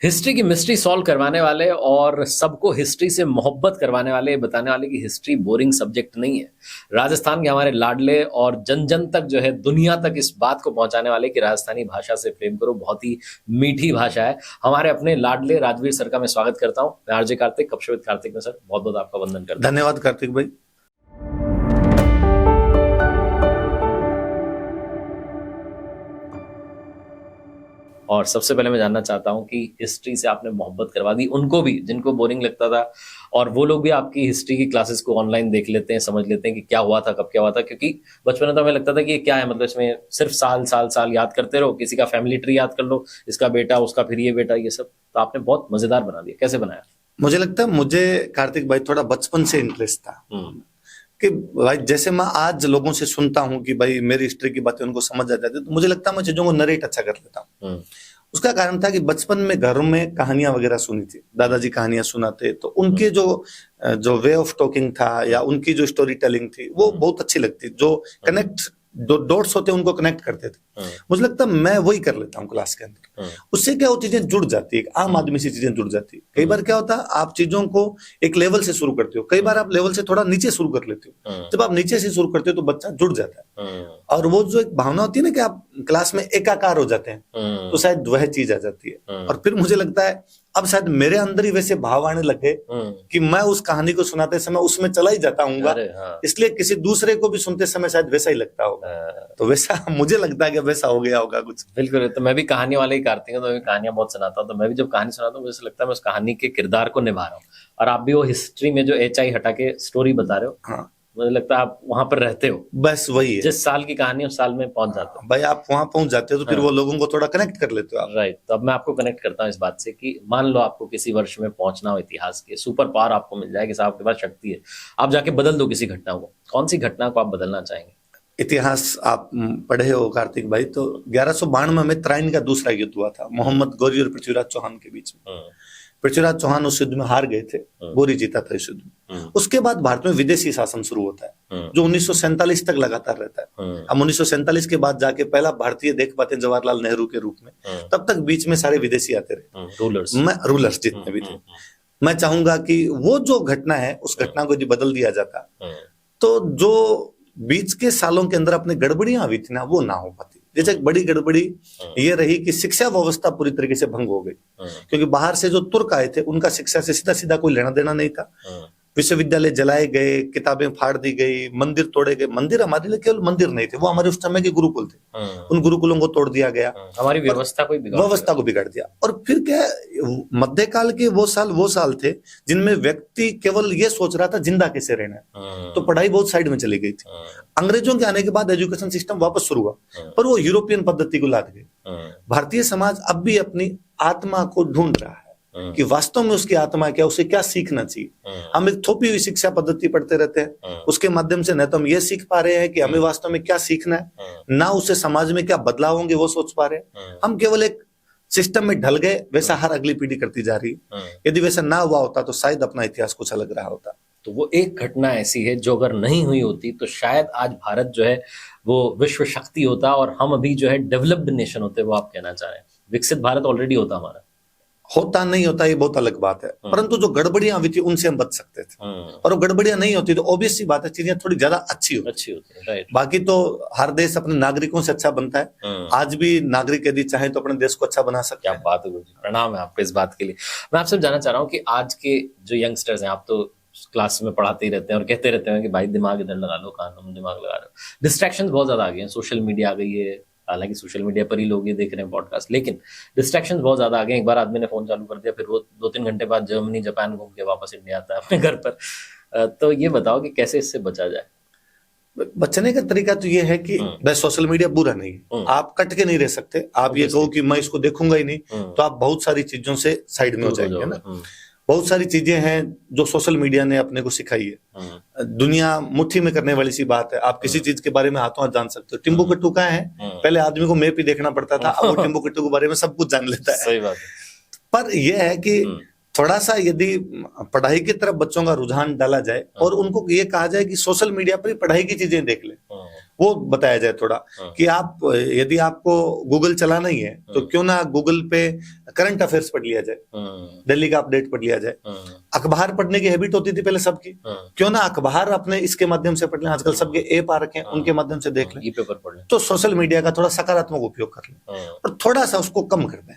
History की mystery solve करवाने वाले और सबको हिस्ट्री से मोहब्बत करवाने वाले, बताने वाले कि हिस्ट्री बोरिंग सब्जेक्ट नहीं है। राजस्थान के हमारे लाडले और जन जन तक जो है, दुनिया तक इस बात को पहुंचाने वाले कि राजस्थानी भाषा से प्रेम करो, बहुत ही मीठी भाषा है। हमारे अपने लाडले राजवीर सर का मैं स्वागत करता हूँ। मैं आरजे कार्तिक, कपशविद कार्तिक में सर बहुत बहुत आपका वंदन करता हूँ। धन्यवाद कार्तिक भाई। और सबसे पहले मैं जानना चाहता हूं कि हिस्ट्री से आपने मोहब्बत करवा दी उनको भी जिनको बोरिंग लगता था, और वो लोग भी आपकी हिस्ट्री की क्लासेस को ऑनलाइन देख लेते हैं, समझ लेते हैं कि क्या हुआ था, कब क्या हुआ था। क्योंकि बचपन में तो हमें लगता था कि ये क्या है, मतलब इसमें सिर्फ साल साल साल याद करते रहो, किसी का फैमिली ट्री याद कर लो, इसका बेटा उसका फिर ये बेटा, ये सब। तो आपने बहुत मजेदार बना दिया। कैसे बनाया? मुझे लगता है मुझे कार्तिक भाई थोड़ा बचपन से इंटरेस्ट था कि भाई जैसे मैं आज लोगों से सुनता हूँ कि भाई मेरी हिस्ट्री की बातें उनको समझ आ जाती है, तो मुझे लगता है मैं चीजों को नरेट अच्छा कर लेता हूँ। उसका कारण था कि बचपन में घरों में कहानियां वगैरह सुनी थी, दादाजी कहानियां सुनाते, तो उनके जो वे ऑफ टॉकिंग था या उनकी जो स्टोरी टेलिंग थी वो बहुत अच्छी लगती, जो कनेक्ट डॉट्स होते उनको कनेक्ट करते थे। मुझे लगता है मैं वही कर लेता हूँ क्लास के अंदर। उससे क्या वो चीजें जुड़ जाती है, आम आदमी से चीजें जुड़ जाती है। कई बार क्या होता है, आप चीजों को एक लेवल से शुरू करते हो, कई बार आप लेवल से थोड़ा नीचे शुरू कर लेते हो। जब आप नीचे से शुरू करते हो तो बच्चा जुड़ जाता है, और वो जो एक भावना होती है ना कि आप क्लास में एकाकार हो जाते हैं, तो शायद वह चीज आ जाती है। और फिर मुझे लगता है अब शायद मेरे अंदर ही वैसे भाव आने लगे कि मैं उस कहानी को सुनाते समय उसमें चला ही जाता हूँ, इसलिए किसी दूसरे को भी सुनते समय शायद वैसा ही लगता होगा। तो वैसा मुझे लगता है कि वैसा हो गया होगा कुछ। बिल्कुल। तो मैं भी कहानी वाले ही कार्तिक हूँ, तो मैं भी कहानियां बहुत सुनाता हूँ। तो मैं भी जब कहानी सुनाता हूँ मुझे लगता है मैं उस कहानी के किरदार को निभा रहा हूँ, और आप भी वो हिस्ट्री में जो एचआई हटा के स्टोरी बता रहे हो। हाँ, मुझे लगता है आप वहां पर रहते हो, बस वही है, जिस साल की कहानी उस साल में पहुंच जाते हो। भाई आप वहां पहुंच जाते हो तो फिर वो लोगों को थोड़ा कनेक्ट कर लेते हो आप। राइट। तो अब मैं आपको कनेक्ट करता हूँ इस बात से कि मान लो आपको किसी वर्ष में पहुंचना हो, इतिहास के सुपर पावर आपको मिल जाए कि साहब आपके पास शक्ति है, आप जाके बदल दो किसी घटना को, कौन सी घटना को आप बदलना चाहेंगे? इतिहास आप पढ़े हो कार्तिक भाई, तो 1192 में त्राइन का दूसरा युद्ध हुआ था मोहम्मद गौरी और पृथ्वीराज चौहान के बीच में। पृथ्वीराज चौहान उस युद्ध में हार गए थे, गौरी जीता था इस युद्ध में। उसके बाद भारत में विदेशी शासन शुरू होता है जो 1947 तक लगातार रहता है। हम 1947 के बाद जाके पहला भारतीय देख पाते हैं जवाहरलाल नेहरू के रूप में, तब तक बीच में सारे विदेशी आते रहे, रूलर्स जितने भी थे। मैं चाहूंगा कि वो जो घटना है उस घटना को यदि बदल दिया जाता तो जो बीच के सालों के अंदर अपने गड़बड़ियां हुई थी ना, वो ना हो पाती। जैसे एक बड़ी गड़बड़ी ये रही कि शिक्षा व्यवस्था पूरी तरीके से भंग हो गई, क्योंकि बाहर से जो तुर्क आए थे उनका शिक्षा से सीधा सीधा कोई लेना देना नहीं था। विश्वविद्यालय जलाए गए, किताबें फाड़ दी गई, मंदिर तोड़े गए। मंदिर हमारे लिए केवल मंदिर नहीं थे, वो हमारे उस समय के गुरुकुल थे, उन गुरुकुलों को तोड़ दिया गया, हमारी व्यवस्था को बिगाड़ दिया। और फिर क्या, मध्यकाल के वो साल थे जिनमें व्यक्ति केवल ये सोच रहा था जिंदा कैसे रहना है, तो पढ़ाई बहुत साइड में चली गई थी। अंग्रेजों के आने के बाद एजुकेशन सिस्टम वापस शुरू हुआ, पर वो यूरोपियन पद्धति को लाद गए। भारतीय समाज अब भी अपनी आत्मा को ढूंढ रहा है कि वास्तव में उसकी आत्मा क्या, उसे क्या सीखना चाहिए। हम एक थोपी हुई शिक्षा पद्धति पढ़ते रहते हैं, उसके माध्यम से न तो हम ये सीख पा रहे हैं कि हमें वास्तव में क्या सीखना है, ना उसे समाज में क्या बदलाव होंगे वो सोच पा रहे हैं। हम केवल एक सिस्टम में ढल गए, वैसा हर अगली पीढ़ी करती जा रही है। यदि वैसा ना हुआ होता तो शायद अपना इतिहास कुछ अलग रहा होता। तो वो एक घटना ऐसी है जो अगर नहीं हुई होती तो शायद आज भारत जो है वो विश्व शक्ति होता, और हम अभी जो है डेवलप्ड नेशन होते। वो आप कहना चाह रहे हैं विकसित भारत ऑलरेडी होता हमारा? होता नहीं होता ये बहुत अलग बात है, परंतु जो गड़बड़ियां हुई थी उनसे हम बच सकते थे, और वो गड़बड़ियां नहीं होती तो ऑब्वियस सी बात है चीजें थोड़ी ज्यादा अच्छी होती है। राइट। बाकी तो हर देश अपने नागरिकों से अच्छा बनता है। आज भी नागरिक यदि चाहे तो अपने देश को अच्छा बना सकते हैं। क्या बात है गुरुजी, प्रणाम है आपको इस बात के लिए। मैं आपसे जानना चाह रहा हूँ कि आज के जो यंगस्टर्स हैं, आप तो क्लास में पढ़ाते ही रहते हैं और कहते रहते हैं कि भाई दिमाग इधर लगा लो, कहाँ तुम दिमाग लगा रहे हो। डिस्ट्रैक्शंस बहुत ज्यादा आ गए हैं, सोशल मीडिया आ गई है, हालांकि सोशल मीडिया पर ही लोग ये देख रहे हैं पॉडकास्ट, लेकिन डिस्ट्रैक्शंस बहुत ज्यादा आ गए। एक बार आदमी ने फोन चालू कर दिया, फिर वो 2-3 घंटे बाद जर्मनी जापान घूम के वापस इंडिया आता है अपने घर पर। तो ये बताओ कि कैसे इससे बचा जाए? बचने का तरीका तो ये है कि बस सोशल मीडिया बुरा नहीं है, आप कट के नहीं रह सकते। आप ये कहो कि मैं इसको देखूंगा ही नहीं, तो आप बहुत सारी चीजों से साइड में हो जाएंगे ना। बहुत सारी चीजें हैं जो सोशल मीडिया ने अपने को सिखाई है। दुनिया मुट्ठी में करने वाली सी बात है, आप किसी चीज के बारे में हाथों हाथ जान सकते हो। टिम्बुकटू का है, पहले आदमी को मैप ही देखना पड़ता था, अब वो टिम्बुकटू के बारे में सब कुछ जान लेता है। सही बात है। पर यह है कि थोड़ा सा यदि पढ़ाई की तरफ बच्चों का रुझान डाला जाए और उनको ये कहा जाए कि सोशल मीडिया पर ही पढ़ाई की चीजें देख ले, वो बताया जाए थोड़ा कि आप यदि आपको गूगल चलाना ही है तो क्यों ना गूगल पे करंट अफेयर्स पढ़ लिया जाए, दिल्ली का अपडेट पढ़ लिया जाए। अखबार पढ़ने की हैबिट होती थी पहले सबकी, क्यों ना अखबार अपने इसके माध्यम से पढ़ लें। आजकल सबके ऐप आ रखे हैं, उनके माध्यम से देख लें, ई पेपर पढ़ लें। तो सोशल मीडिया का थोड़ा सकारात्मक उपयोग कर लें और थोड़ा सा उसको कम कर दें।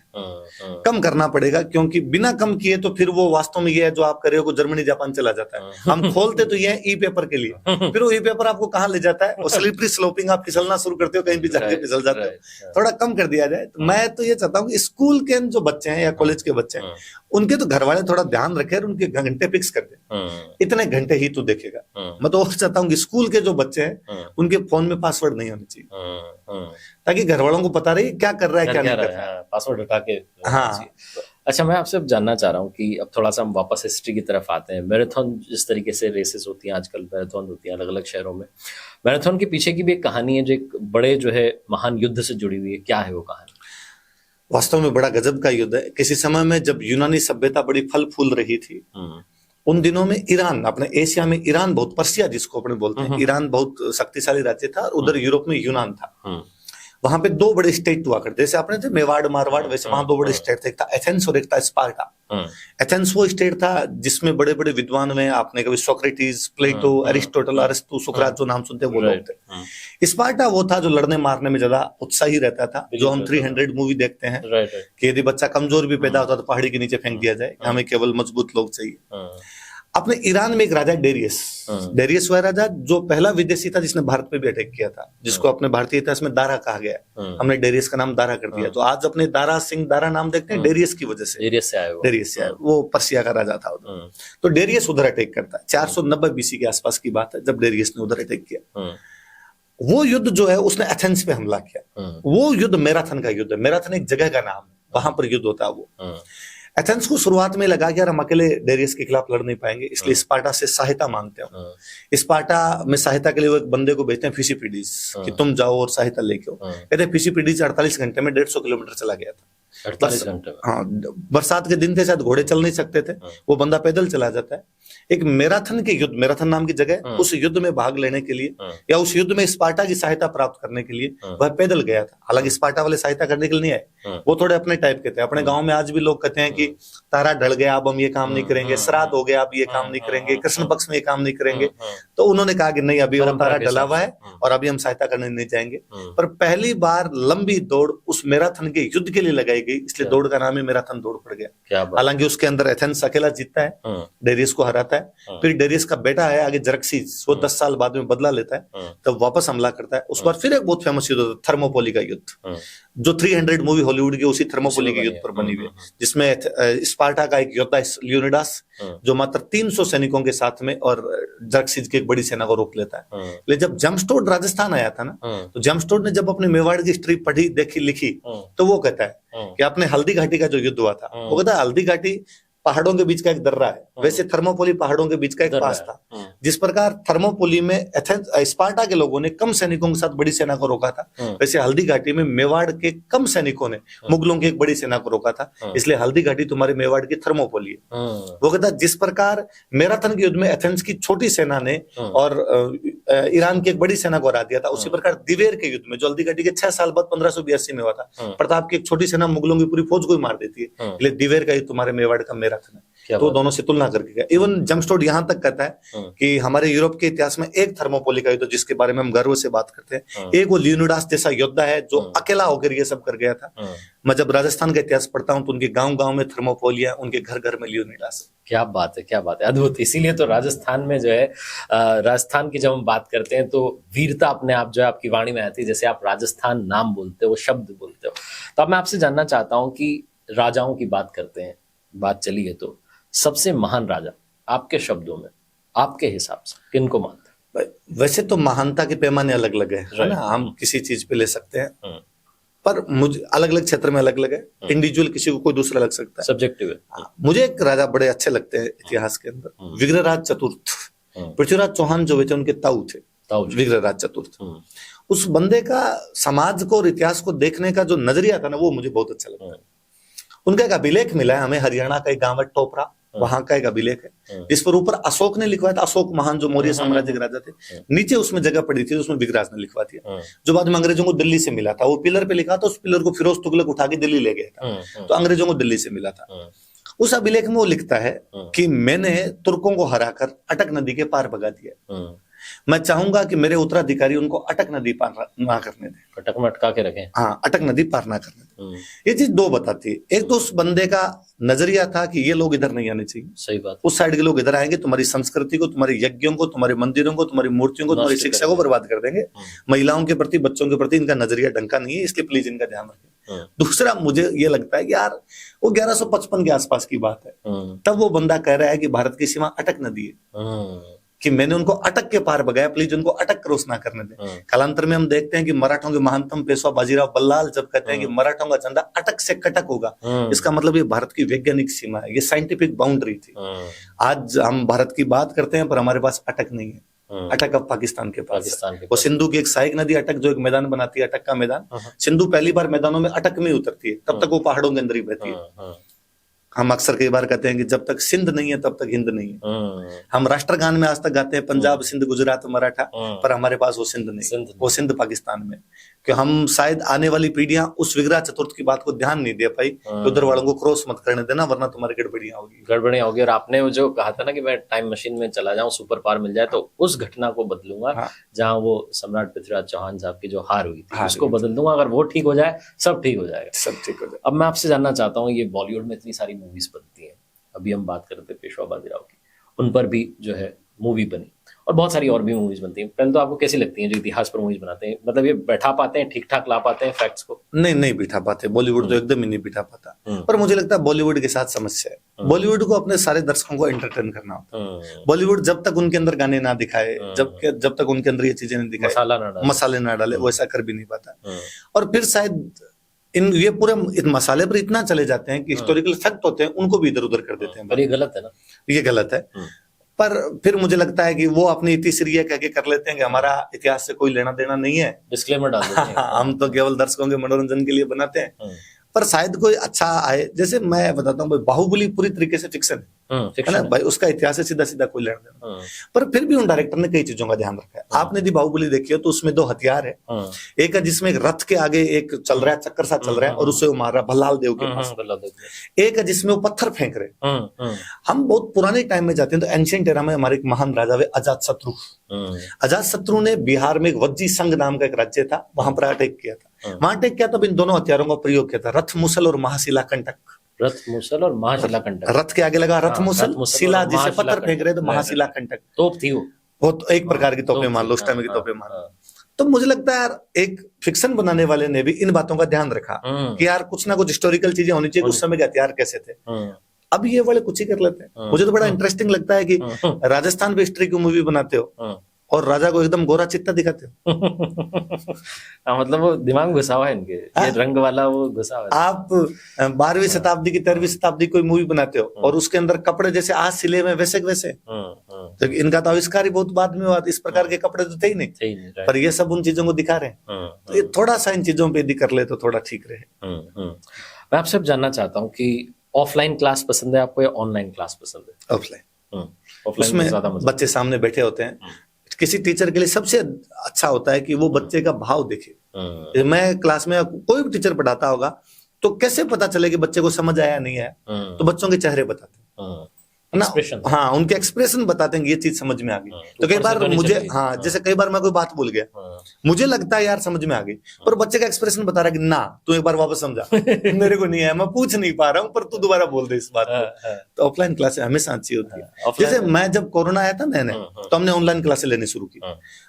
कम करना पड़ेगा, क्योंकि बिना कम किए तो फिर वो वास्तव में ये है जो आप कर रहे हो, जर्मनी जापान चला जाता है। हम खोलते तो ये ई पेपर के लिए, फिर वो ई पेपर आपको कहाँ ले जाता है, वो स्लिपरी स्लोपिंग, आप फिसलना शुरू करते हो, कहीं भी जाके फिसल जाते हो। थोड़ा कम कर दिया जाए। तो मैं तो ये चाहता हूँ कि स्कूल के जो बच्चे हैं या कॉलेज के बच्चे हैं, उनके तो घर वाले थोड़ा ध्यान रखें और उनके घंटे फिक्स कर दें, इतने घंटे ही तू देखेगा। मैं तो चाहता हूँ कि स्कूल के जो बच्चे हैं उनके फोन में पासवर्ड नहीं होने चाहिए, ताकि घर वालों को पता रहे क्या कर रहा है क्या नहीं कर रहा है, पासवर्ड हटा के। हाँ। अच्छा, मैं आपसे अब जानना चाह रहा हूँ कि अब थोड़ा सा हम वापस हिस्ट्री की तरफ आते हैं। मैराथन जिस तरीके से रेसेस होती हैं आजकल, मैराथन होती हैं अलग अलग शहरों में, मैराथन के पीछे की भी एक कहानी है जो एक बड़े जो है महान युद्ध से जुड़ी हुई है। क्या है वो कहानी? वास्तव में बड़ा गजब का युद्ध है। किसी समय में जब यूनानी सभ्यता बड़ी फल फूल रही थी, उन दिनों में ईरान, अपने एशिया में ईरान बहुत, पर्सिया जिसको अपने बोलते हैं, ईरान बहुत शक्तिशाली राज्य था। उधर यूरोप में यूनान था। वहां पे दो बड़े स्टेट हुआ करते, जैसे अपने थे मेवाड़ मारवाड़, वैसे वहां दो बड़े स्टेट थे, एक था एथेंस और एक था स्पार्टा। एथेंस वो स्टेट था जिसमें बड़े बड़े विद्वान में आपने कभी सोक्रेटिस, प्लेटो, अरिस्टोटल, अरिस्तु, सुकरात जो नाम सुनते हैं वो लोग थे। स्पार्टा वो था जो लड़ने मारने में ज्यादा उत्साही रहता था, जो हम 300 मूवी देखते हैं कि यदि बच्चा कमजोर भी पैदा होता तो पहाड़ी के नीचे फेंक दिया जाए, हमें केवल मजबूत लोग चाहिए। अपने ईरान में एक राजा डेरियस वह राजा जो पहला विदेशी था जिसने भारत पे भी अटैक किया था, जिसको अपने भारतीय इतिहास में दारा कहा गया। हमने डेरियस का नाम दारा कर दिया, तो आज अपने दारा सिंह दारा नाम देखते हैं डेरियस की वजह से। डेरियस से आया वो पर्सिया का राजा था उधर। तो डेरियस उधर अटैक करता है, 490 बीसी के आसपास की बात है जब डेरियस ने उधर अटैक किया। वो युद्ध जो है उसने एथेंस पे हमला किया। वो युद्ध मैराथन का युद्ध है। मैराथन एक जगह का नाम है, वहां पर युद्ध होता है वो। एथेंस को शुरुआत में लगा कि यार हम अकेले डेरियस के खिलाफ लड़ नहीं पाएंगे, इसलिए स्पार्टा से सहायता मांगते हैं। स्पार्टा में सहायता के लिए वो एक बंदे को भेजते हैं, फिसिपिडीज, कि तुम जाओ और सहायता लेके आओ। कहते हैं फिसिपिडीज 48 घंटे में 150 किलोमीटर चला गया था। 48 घंटे? हाँ, बरसात के दिन थे, शायद घोड़े चल नहीं सकते थे, वो बंदा पैदल चला जाता है। एक मैराथन के युद्ध, मैराथन नाम की जगह, उस युद्ध में भाग लेने के लिए या उस युद्ध में स्पार्टा की सहायता प्राप्त करने के लिए वह पैदल गया था। हालांकि स्पार्टा वाले सहायता करने के लिए नहीं आए, वो थोड़े अपने टाइप के थे। अपने गांव में आज भी लोग कहते हैं कि तारा ढल गया, अब हम ये काम नहीं करेंगे, श्राद्ध हो गया, अब ये काम नहीं करेंगे, कृष्ण पक्ष में ये काम नहीं करेंगे। तो उन्होंने कहा कि नहीं, अभी तारा ढला हुआ है और अभी हम सहायता करने नहीं जाएंगे। पर पहली बार लंबी दौड़ उस मैराथन के युद्ध के लिए लगाई गई, इसलिए दौड़ का नाम है मैराथन दौड़ पड़ गया। हालांकि उसके अंदर एथेंस अकेला जीतता है, डेरियस को हराता है। फिर डेरियस का बेटा है आगे जरक्सीस, वो 10 साल बाद में बदला लेता है, तब वापस हमला करता है। उस बार फिर एक बहुत फेमस युद्ध होता है, थर्मोपोली का युद्ध, जो 300 मूवी हॉलीवुड की उसी थर्मोपोली के युद्ध पर बनी हुई है, जिसमें स्पार्टा का एक योद्धा लियोनिडास जो मात्र 300 सैनिकों के साथ में और जरक्सीस की एक बड़ी सेना को रोक लेता है। लेकिन जब जमस्टोड राजस्थान आया था ना, तो जमस्टोड ने जब अपने मेवाड़ की हिस्ट्री पढ़ी, देखी, लिखी, तो वो कहता है कि अपने हल्दी घाटी का जो युद्ध हुआ था, वो कहता है हल्दी घाटी पहाड़ों के बीच का एक दर्रा है, वैसे थर्मोपोली पहाड़ों के बीच का एक पास था। जिस प्रकार थर्मोपोली में एथेंस स्पार्टा के लोगों ने कम सैनिकों के साथ बड़ी सेना को रोका था, वैसे हल्दी घाटी में मेवाड़ के कम सैनिकों ने मुगलों की एक बड़ी सेना को रोका था, इसलिए हल्दी घाटी तुम्हारे मेवाड़ की थर्मोपोली है। वो कहता जिस प्रकार मैराथन के युद्ध में एथेंस की छोटी सेना ने और ईरान की एक बड़ी सेना को हरा दिया था, उसी प्रकार दिवेर के युद्ध में जो हल्दी घाटी के 6 साल बाद 1582 में हुआ था, प्रताप की एक छोटी सेना मुगलों की पूरी फौज को ही मार देती है, इसलिए दिवेर का युद्ध तुम्हारे मेवाड़ का मैराथन है। तो दोनों से तुलना करके गया। इवन जमस्टोड यहां तक कहता है कि हमारे यूरोप के इतिहास में एक थर्मोपोली का युद्ध जिसके बारे में हम गर्व से बात करते हैं, एक वो लियोनिडास जैसा योद्धा है जो अकेला होकर ये सब कर गया था। मैं जब राजस्थान का इतिहास पढ़ता हूं तो उनके गांव-गांव में थर्मोपोलिया, उनके घर-घर में लियोनिडास। क्या बात है, क्या बात है, अद्भुत। इसीलिए तो राजस्थान में जो है, राजस्थान की जब हम बात करते हैं तो वीरता अपने आप जो है आपकी वाणी में आती है, जैसे आप राजस्थान नाम बोलते हो, शब्द बोलते हो। तो अब मैं आपसे जानना चाहता हूं कि राजाओं की बात करते हैं, बात चली है, तो सबसे महान राजा आपके शब्दों में, आपके हिसाब से किनको मानते हैं? वैसे तो महानता के पैमाने अलग अलग है ना, हम किसी चीज पे ले सकते हैं, पर मुझे अलग अलग क्षेत्र में अलग अलग है। इंडिविजुअल किसी को कोई दूसरा लग सकता है, सब्जेक्टिव है। मुझे एक राजा बड़े अच्छे लगते हैं इतिहास के अंदर, विग्रहराज चतुर्थ। पृथ्वीराज चौहान जो थे उनके ताऊ थे विग्रहराज चतुर्थ। उस बंदे का समाज को और इतिहास को देखने का जो नजरिया था ना, वो मुझे बहुत अच्छा लगता है। उनका एक अभिलेख मिला है हमें, हरियाणा का एक गांव है टोपरा, वहां का एक अभिलेख है जिस पर ऊपर अशोक ने लिखवाया था, अशोक महान जो मौर्य साम्राज्य के राजा थे, नीचे उसमें जगह पड़ी थी उसमें विगराज ने लिखवा दिया, जो बाद में अंग्रेजों को दिल्ली से मिला था। वो पिलर पे लिखा था, उस पिलर को फिरोज तुगलक उठा के दिल्ली ले गया था, तो अंग्रेजों को दिल्ली से मिला था। उस अभिलेख में वो लिखता है कि मैंने तुर्कों को हराकर अटक नदी के पार भगा दिया, मैं चाहूंगा कि मेरे उत्तराधिकारी उनको अटक नदी पार ना करने दें, अटक में अटका के रखें। हाँ, अटक नदी पार ना करने दें। ये चीज दो बताती है। एक तो उस बंदे का नजरिया था कि ये लोग इधर नहीं आने चाहिए, सही बात, उस साइड के लोग इधर आएंगे, तुम्हारी संस्कृति को, तुम्हारे यज्ञों को, तुम्हारे मंदिरों को, तुम्हारी मूर्तियों को, तुम्हारी शिक्षा को बर्बाद कर देंगे। महिलाओं के प्रति, बच्चों के प्रति इनका नजरिया ढंका नहीं है, इसलिए प्लीज इनका ध्यान रखें। दूसरा, मुझे ये लगता है कि यार वो 1155 के आसपास की बात है, तब वो बंदा कह रहा है कि भारत की सीमा अटक नदी है, कि मैंने उनको अटक के पार भगाया, प्लीज उनको अटक क्रॉस ना करने दें। कालांतर में हम देखते हैं कि मराठों के महानतम पेशवा बाजीराव बल्लाल जब कहते हैं कि मराठों का झंडा अटक से कटक होगा, इसका मतलब ये भारत की वैज्ञानिक सीमा है, ये साइंटिफिक बाउंड्री थी। आज हम भारत की बात करते हैं पर हमारे पास अटक नहीं है, अटक अब पाकिस्तान के पास है। वो सिंधु की एक सहायक नदी अटक जो एक मैदान बनाती है, अटक का मैदान, सिंधु पहली बार मैदानों में अटक में उतरती है, तब तक वो पहाड़ों के अंदर ही बहती है। हम अक्सर कई बार कहते हैं कि जब तक सिंध नहीं है तब तक हिंद नहीं है। हम राष्ट्रगान में आज तक गाते हैं पंजाब सिंध गुजरात मराठा, पर हमारे पास वो सिंध नहीं, वो सिंध पाकिस्तान में। कि हम शायद आने वाली पीढ़ियां उस विग्रह चतुर्थ की बात को ध्यान नहीं दे पाई, उधर वालों को क्रॉस मत करने देना वरना तुम्हारी गड़बड़ियां होगी। और आपने वो जो कहा था ना कि मैं टाइम मशीन में चला जाऊं, सुपर पावर मिल जाए, तो उस घटना को बदलूंगा जहां वो सम्राट पृथ्वीराज चौहान साहब की जो हार हुई थी उसको बदल दूंगा। अगर वो ठीक हो जाए सब ठीक हो जाएगा, सब ठीक हो जाए। अब मैं आपसे जानना चाहता हूँ, ये बॉलीवुड में इतनी सारी मूवीज बनती है, अभी हम बात करते पेशवा बाजीराव की, उन पर भी जो है मूवी बनी और बहुत सारी और भी मूवीज बनती हैं। पहले तो आपको कैसी लगती हैं जो इतिहास पर मूवीज बनाते हैं? मतलब ये बैठा पाते हैं, ठीक ठाक ला पाते हैं फैक्ट्स को? नहीं बिठा पाते, बॉलीवुड तो एकदम ही नहीं बिठा पाता। पर मुझे लगता है बॉलीवुड के साथ समस्या है, बॉलीवुड को अपने सारे दर्शकों को एंटरटेन करना होता है। बॉलीवुड जब तक उनके अंदर गाने ना दिखाए, जब तक उनके अंदर ये चीजें नहीं दिखाए, मसाले ना डाले, वो ऐसा कर भी नहीं पाता। और फिर शायद ये पूरे मसाले पर इतना चले जाते हैं कि हिस्टोरिकल फैक्ट होते हैं उनको भी इधर उधर कर देते हैं। पर ये गलत है ना, ये गलत है। पर फिर मुझे लगता है कि वो अपनी इतिश्री कह के कर लेते हैं कि हमारा इतिहास से कोई लेना देना नहीं है, डिस्क्लेमर डाल देते हैं। हम तो केवल दर्शकों के मनोरंजन के लिए बनाते हैं। पर शायद कोई अच्छा आए, जैसे मैं बताता हूँ, बाहुबली पूरी तरीके से फिक्शन है ना भाई, उसका इतिहास से सीधा सीधा कोई लेना देना, पर फिर भी उन डायरेक्टर ने कई चीजों का ध्यान रखा है। आपने यदि बाहुबली देखी हो तो उसमें दो हथियार है, एक है जिसमें एक रथ के आगे एक चल रहा है, चक्कर सा चल रहा है और उससे वो मार रहा भल्लाल देव के पास, एक है जिसमें वो पत्थर फेंक रहे। हम बहुत पुराने टाइम में जाते हैं तो एंशिएंट एरा में हमारे एक महान राजा हुए अजातशत्रु। अजातशत्रु ने बिहार में एक वज्जी संघ नाम का एक राज्य था, वहां पर अटैक किया था। वहां अटैक किया तब इन दोनों हथियारों का प्रयोग किया था, रथ मुसल और महाशिला कंटक। रथ मुसल और महाशिला कंटक, रथ के आगे लगा रथ मुसल, शिला जिसे पत्थर फेंक रहे तो महाशिला कंटक तोप थी वो तो एक प्रकार की तोपें मान लो, उस टाइम की तोपें मान लो। तो मुझे लगता है यार एक फिक्शन बनाने वाले ने भी इन बातों का ध्यान रखा कि यार कुछ ना कुछ हिस्टोरिकल चीजें होनी चाहिए, उस समय के हथियार कैसे थे। अब ये वाले कुछ ही कर लेते हैं। मुझे तो बड़ा इंटरेस्टिंग लगता है कि राजस्थान पे हिस्ट्री की मूवी बनाते हो और राजा को एकदम गोरा चित्ता दिखाते हो। मतलब वो दिमाग घुसा हुआ है इनके, ये रंग वाला वो घुसा हुआ है। आप 12वीं शताब्दी की 13वीं शताब्दी कोई मूवी बनाते हो और उसके अंदर कपड़े जैसे आज सिले में वैसे वैसे, तो इनका तो आविष्कार ही बहुत बाद में हुआ, इस प्रकार के कपड़े तो थे ही नहीं, पर ये सब उन चीजों को दिखा रहे हैं। तो ये थोड़ा सा इन चीजों पे यदि कर ले तो थोड़ा ठीक रहे। मैं आपसे जानना चाहता हूँ कि ऑफलाइन क्लास पसंद है आपको या ऑनलाइन क्लास पसंद है? ऑफलाइन। उसमें बच्चे सामने बैठे होते हैं, किसी टीचर के लिए सबसे अच्छा होता है कि वो बच्चे का भाव देखे। मैं क्लास में कोई भी टीचर पढ़ाता होगा तो कैसे पता चले कि बच्चे को समझ आया नहीं है, तो बच्चों के चेहरे बताते हैं ना, हाँ उनके एक्सप्रेशन बताते हैं कि ये चीज समझ में आ गई। तो कई बार मुझे जैसे कई बार मैं कोई बात भूल गया, मुझे लगता है यार समझ में आ गई, पर बच्चे का एक्सप्रेशन बता रहा है कि ना तू एक बार वापस समझा, मेरे को नहीं है, मैं पूछ नहीं पा रहा हूँ, पर तू दोबारा बोल दे इस बात को। तो ऑफलाइन क्लासेस हमेशा अच्छी होती है। जैसे मैं जब कोरोना आया था मैंने तो हमने ऑनलाइन क्लासेस लेनी शुरू की।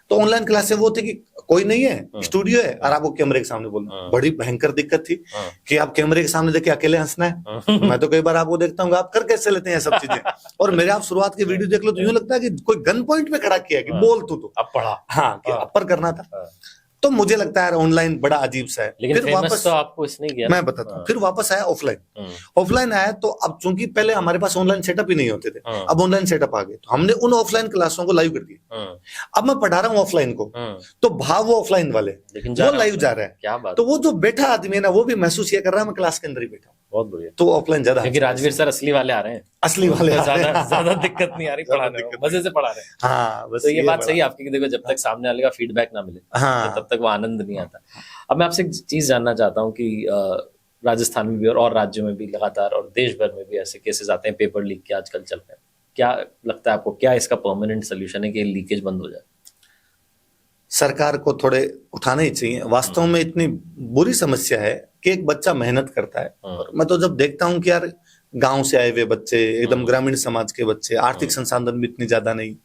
तो ऑनलाइन क्लासेस वो थी कि कोई नहीं है, स्टूडियो है और आपको कैमरे के सामने बोलना। बड़ी भयंकर दिक्कत थी कि आप कैमरे के सामने देखे अकेले हंसना है। मैं तो कई बार आपको देखता हूँ आप कर कैसे लेते हैं सब चीजें, और मेरे आप शुरुआत की वीडियो देख लो तो यूं लगता है कि कोई गन पॉइंट पे खड़ा किया कि बोल तू तो अब पढ़ा, हाँ कि अपर करना था। तो मुझे लगता है ऑनलाइन बड़ा अजीब सा है। लेकिन फिर वापस तो आपको इसने किया, मैं बताता हूँ, फिर वापस आया ऑफलाइन। ऑफलाइन आया तो अब चूंकि पहले हमारे पास ऑनलाइन सेटअप ही नहीं होते थे, अब ऑनलाइन सेटअप आ गए, तो हमने उन ऑफलाइन क्लासों को लाइव कर दिया। अब मैं पढ़ा रहा हूँ ऑफलाइन को, तो भाव वो ऑफलाइन वाले वो लाइव जा रहा है। क्या बात, तो वो जो बैठा आदमी है ना वो भी महसूस ये कर रहा है मैं क्लास के अंदर ही बैठा हूँ। बहुत बढ़िया। तो ऑफलाइन ज्यादा, क्योंकि राजवीर सर असली वाले आ रहे हैं। असली वाले आ रहे हैं। ज्यादा दिक्कत नहीं आ रही ज्यादा पढ़ाने में, दिक्कत मजे से पढ़ा रहे हैं। हाँ बस तो ये बात बड़ा- सही है आपकी कि देखो जब तक सामने वाले का फीडबैक ना मिले हाँ तो तब तक वो आनंद नहीं आता। अब मैं आपसे एक चीज जानना चाहता हूँ कि राजस्थान में भी और राज्यों में भी लगातार और देश भर में भी ऐसे केसेस आते हैं पेपर लीक के आजकल चल रहे हैं। क्या लगता है आपको, क्या इसका परमानेंट सोल्यूशन है कि लीकेज बंद हो जाए? सरकार को थोड़े उठाना ही चाहिए। वास्तव में इतनी बुरी समस्या है कि एक बच्चा मेहनत करता है, और मैं तो जब देखता हूँ कि यार गांव से आए हुए बच्चे, एकदम ग्रामीण समाज के बच्चे, आर्थिक संसाधन भी इतनी ज्यादा नहीं,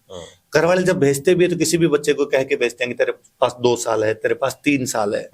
घर वाले जब भेजते भी है तो किसी भी बच्चे को कह के भेजते हैं कि तेरे पास 2 साल है, तेरे पास 3 साल है।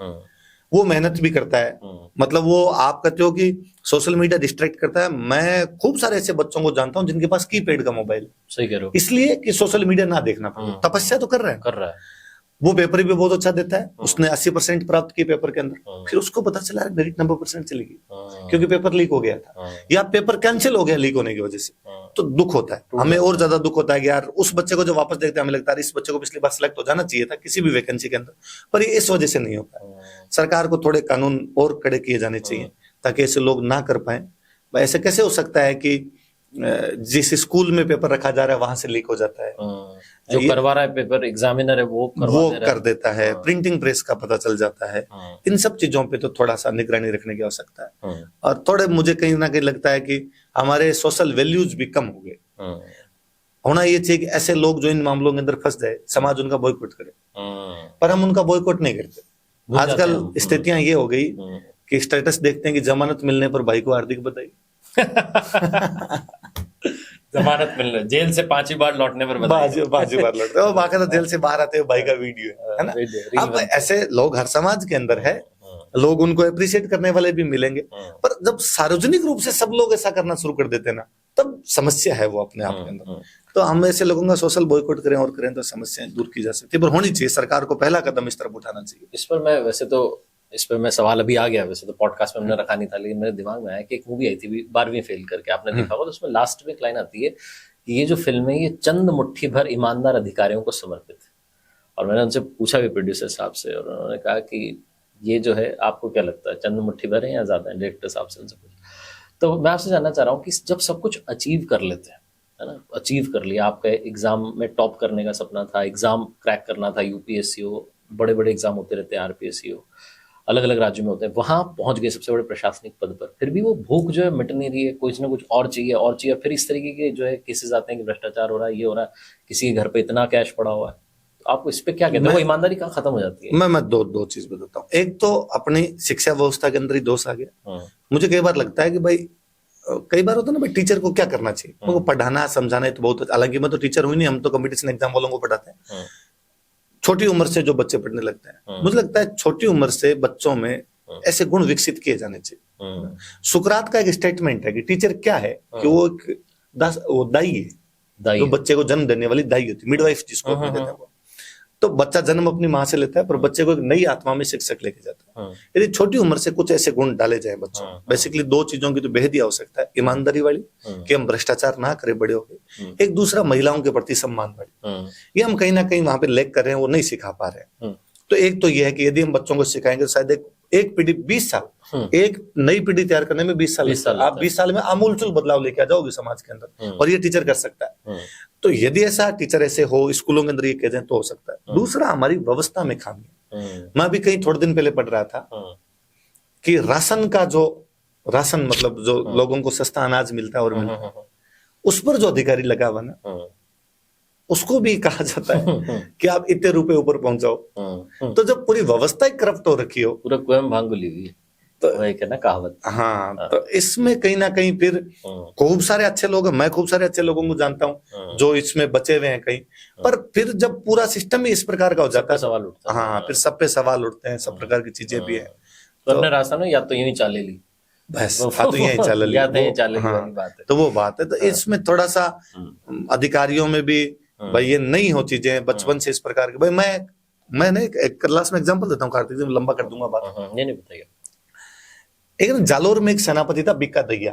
वो मेहनत भी करता है, मतलब वो आप कहते हो कि सोशल मीडिया डिस्ट्रैक्ट करता है। मैं खूब सारे ऐसे बच्चों को जानता हूँ जिनके पास कीपैड का मोबाइल, सही कह रहे हो, इसलिए कि सोशल मीडिया ना देखना पड़े। तपस्या तो कर रहे हैं, कर रहा है। वो पेपर भी बहुत अच्छा देता है, उसने 80% प्राप्त किए पेपर के अंदर, फिर उसको पता चला मेरिट 90% चली गई क्योंकि पेपर लीक हो गया था, या पेपर कैंसिल हो गया लीक होने की वजह से। तो दुख होता है, हमें और ज्यादा दुख होता है कि यार उस बच्चे को जब वापस देखते हैं हमें लगता है इस बच्चे को पिछली बार सिलेक्ट हो जाना चाहिए था किसी भी वैकेंसी के अंदर, पर ये इस वजह से नहीं होता। सरकार को थोड़े कानून और कड़े किए जाने चाहिए ताकि ऐसे लोग ना कर पाए। ऐसे कैसे हो सकता है कि जिस स्कूल में पेपर रखा जा रहा है वहां से लीक हो जाता है, जो करवा रहा है पेपर एग्जामिनर है वो कर देता है, प्रिंटिंग प्रेस का पता चल जाता है। इन सब चीजों पे तो थोड़ा सा निगरानी रखने की आवश्यकता है। और थोड़े मुझे कहीं ना कहीं लगता है कि हमारे सोशल वैल्यूज भी कम हो गए। होना ये चाहिए कि ऐसे लोग जो इन मामलों के अंदर फंस जाए समाज उनका बॉयकॉट करे, पर हम उनका बॉयकॉट नहीं करते। आजकल स्थितियां ये हो गई कि स्टेटस देखते हैं कि जमानत मिलने पर भाई को हार्दिक बधाई। जमानत मिलने, जेल से 5 बार लौटने पर बधाई। 5 बार लौटते हो, बाकायदा जेल से बाहर आते हो भाई का वीडियो है ना। अब ऐसे लोग हर समाज के अंदर है, लोग उनको अप्रिशिएट करने वाले भी मिलेंगे, पर जब सार्वजनिक रूप से सब लोग ऐसा करना शुरू कर देते हैं ना, तब समस्या है वो अपने आप के अंदर। तो हम ऐसे लोगों का सोशल बॉयकॉट करें और करें तो समस्याएं दूर की जा सकती है, पर होनी चाहिए। सरकार को पहला कदम इस तरफ उठाना चाहिए। इस पर मैं सवाल अभी आ गया, वैसे तो पॉडकास्ट में हमने रखा नहीं था, लेकिन मेरे दिमाग में आया कि एक मूवी आई थी 12वीं फेल करके, आपने देखा होगा, तो उसमें लास्ट में एक लाइन आती है कि ये जो फिल्म है ये चंद मुट्ठी भर ईमानदार अधिकारियों को समर्पित है। और मैंने उनसे पूछा भी प्रोड्यूसर साहब से, और उन्होंने कहा कि ये जो है आपको क्या लगता है चंद मुट्ठी भर है या ज्यादा है? डायरेक्टर साहब से उनसे पूछा। तो मैं आपसे जानना चाह रहा हूँ कि जब सब कुछ अचीव कर लेते हैं, है ना, अचीव कर लिया, आपका एग्जाम में टॉप करने का सपना था, एग्जाम क्रैक करना था, यूपीएससी हो, बड़े बड़े एग्जाम होते रहते हैं, आरपीएससी हो, अलग अलग राज्यों में होते हैं, वहां पहुंच गए सबसे बड़े प्रशासनिक पद पर, फिर भी वो भूख जो है मिट नहीं रही है, कुछ ना कुछ और चाहिए और चाहिए। फिर इस तरीके के जो है केसेस आते हैं कि भ्रष्टाचार हो रहा है, ये हो रहा है, किसी के घर पे इतना कैश पड़ा हुआ है। तो आप इस पे क्या कहते हैं, वो ईमानदारी कहाँ खत्म हो जाती है? मैं दो चीज बताता हूँ। एक तो अपनी शिक्षा व्यवस्था के अंदर ही दोष आ गया। मुझे कई बार लगता है कि भाई, कई बार होता है ना भाई, टीचर को क्या करना चाहिए, उनको पढ़ाना समझाना है तो बहुत, हालांकि मैं तो टीचर हुई नहीं, हम तो कंपटीशन एग्जाम वालों को पढ़ाते हैं। छोटी उम्र से जो बच्चे पढ़ने लगते हैं, मुझे लगता है छोटी उम्र से बच्चों में ऐसे गुण विकसित किए जाने चाहिए। सुकरात का एक स्टेटमेंट है कि टीचर क्या है, कि वो एक दाई है, जो बच्चे को जन्म देने वाली दाई होती है, मिडवाइफ जिसको कहते हैं वो। तो बच्चा जन्म अपनी माँ से लेता है, पर बच्चे को एक नई आत्मा में शिक्षक लेके जाता है। यदि छोटी उम्र से कुछ ऐसे गुण डाले जाए बच्चों, बेसिकली 2 चीजों की तो बेहद ही आवश्यकता है। ईमानदारी वाली, कि हम भ्रष्टाचार ना करें बड़े होकर, एक दूसरा महिलाओं के प्रति सम्मान वाली, ये हम कहीं ना कहीं वहां पे लैग कर रहे हैं, वो नहीं सिखा पा रहे हैं। तो एक तो ये है कि यदि हम बच्चों को सिखाएंगे तो शायद एक पीढ़ी 20 साल, एक नई पीढ़ी तैयार करने में 20 साल, आप 20 साल में आमूलचूल बदलाव लेके आ जाओगे समाज के अंदर, और ये टीचर कर सकता है। तो यदि ऐसा टीचर ऐसे हो, स्कूलों के अंदर ये कह दें तो हो सकता है। दूसरा, हमारी व्यवस्था में खामी। मैं भी कहीं थोड़े दिन पहले पढ़ रहा था कि राशन मतलब जो लोगों को सस्ता अनाज मिलता है और मिलता है, उस पर जो अधिकारी लगा हुआ ना, उसको भी कहा जाता है कि आप इतने रुपए ऊपर पहुंचाओ। तो जब पूरी व्यवस्था ही करप्ट हो रखी हो, पूरा कुएं भांग ली हुई, तो वही कहना कहावत। हाँ, तो इसमें कहीं ना कहीं फिर खूब सारे अच्छे लोग हैं, मैं खूब सारे अच्छे लोगों को जानता हूँ जो इसमें बचे हुए हैं कहीं, पर फिर जब पूरा सिस्टम ही इस प्रकार का हो जाता है, सवाल उठता है। हाँ, फिर सब पे सवाल उठते हैं, सब प्रकार की चीजें भी है। तो अपने राशन या तो यूं ही चाले ली, बस तो यही चल रही बात है। तो वो बात है। तो इसमें थोड़ा सा अधिकारियों में भी भाई ये नहीं हो चीजें बचपन से इस प्रकार की। भाई मैंने एक क्लास में एग्जांपल देता हूँ कार्तिक जी, लंबा कर दूंगा बात। नहीं बताइए। एक जालोर में एक सेनापति था बिक्का दैया,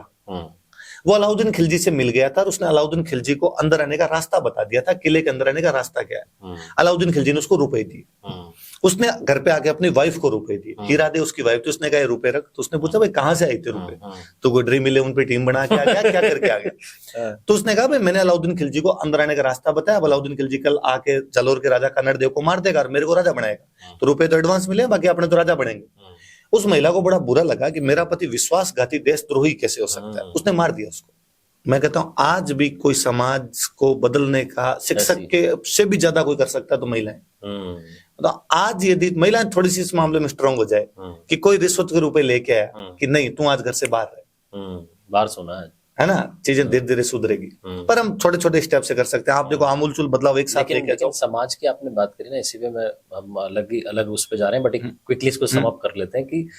वो अलाउद्दीन खिलजी से मिल गया था, और उसने अलाउद्दीन खिलजी को अंदर आने का रास्ता बता दिया था, किले के अंदर आने का रास्ता क्या है। अलाउद्दीन खिलजी ने उसको रुपए दिए, उसने घर पे आके अपनी वाइफ को रुपए दिए, हीरा दे उसकी वाइफ थी, उसने कहा ये रुपए रख, तो उसने पूछा भाई कहाँ से आए थे रुपए, तो कोई ड्रीम इलेवन पे टीम बना के आ गया, क्या करके आ गया? तो उसने कहा भाई मैंने अलाउद्दीन खिलजी को अंदर आने का रास्ता बताया, अलाउद्दीन खिलजी कल आके जालोर के राजा कन्नड़ देव को मार देगा और मेरे को राजा बनाएगा, तो रुपए तो एडवांस मिले, बाकी अपने तो राजा बनेंगे। उस महिला को बड़ा बुरा लगा कि मेरा पति विश्वासघाती देशद्रोही कैसे हो सकता है, उसने मार दिया उसको। मैं कहता हूं आज भी कोई समाज को बदलने का शिक्षक के से भी ज्यादा कोई कर सकता है तो महिलाएं। तो आज यदि महिलाएं थोड़ी सी इस मामले में स्ट्रांग हो जाए कि कोई रिश्वत के रुपए लेके आया कि नहीं तू आज घर से बाहर रहे, बाहर सोना है ना, चीजें धीरे धीरे सुधरेगी। पर हम छोटे छोटे स्टेप से कर सकते हैं। आप देखो आमूल चूल बदलाव एक साथ लेके लेकिन समाज की आपने बात करी ना, इसी पे मैं हम अलग उस पे जा रहे हैं, बट क्विकली इसको सम अप कर लेते हैं कि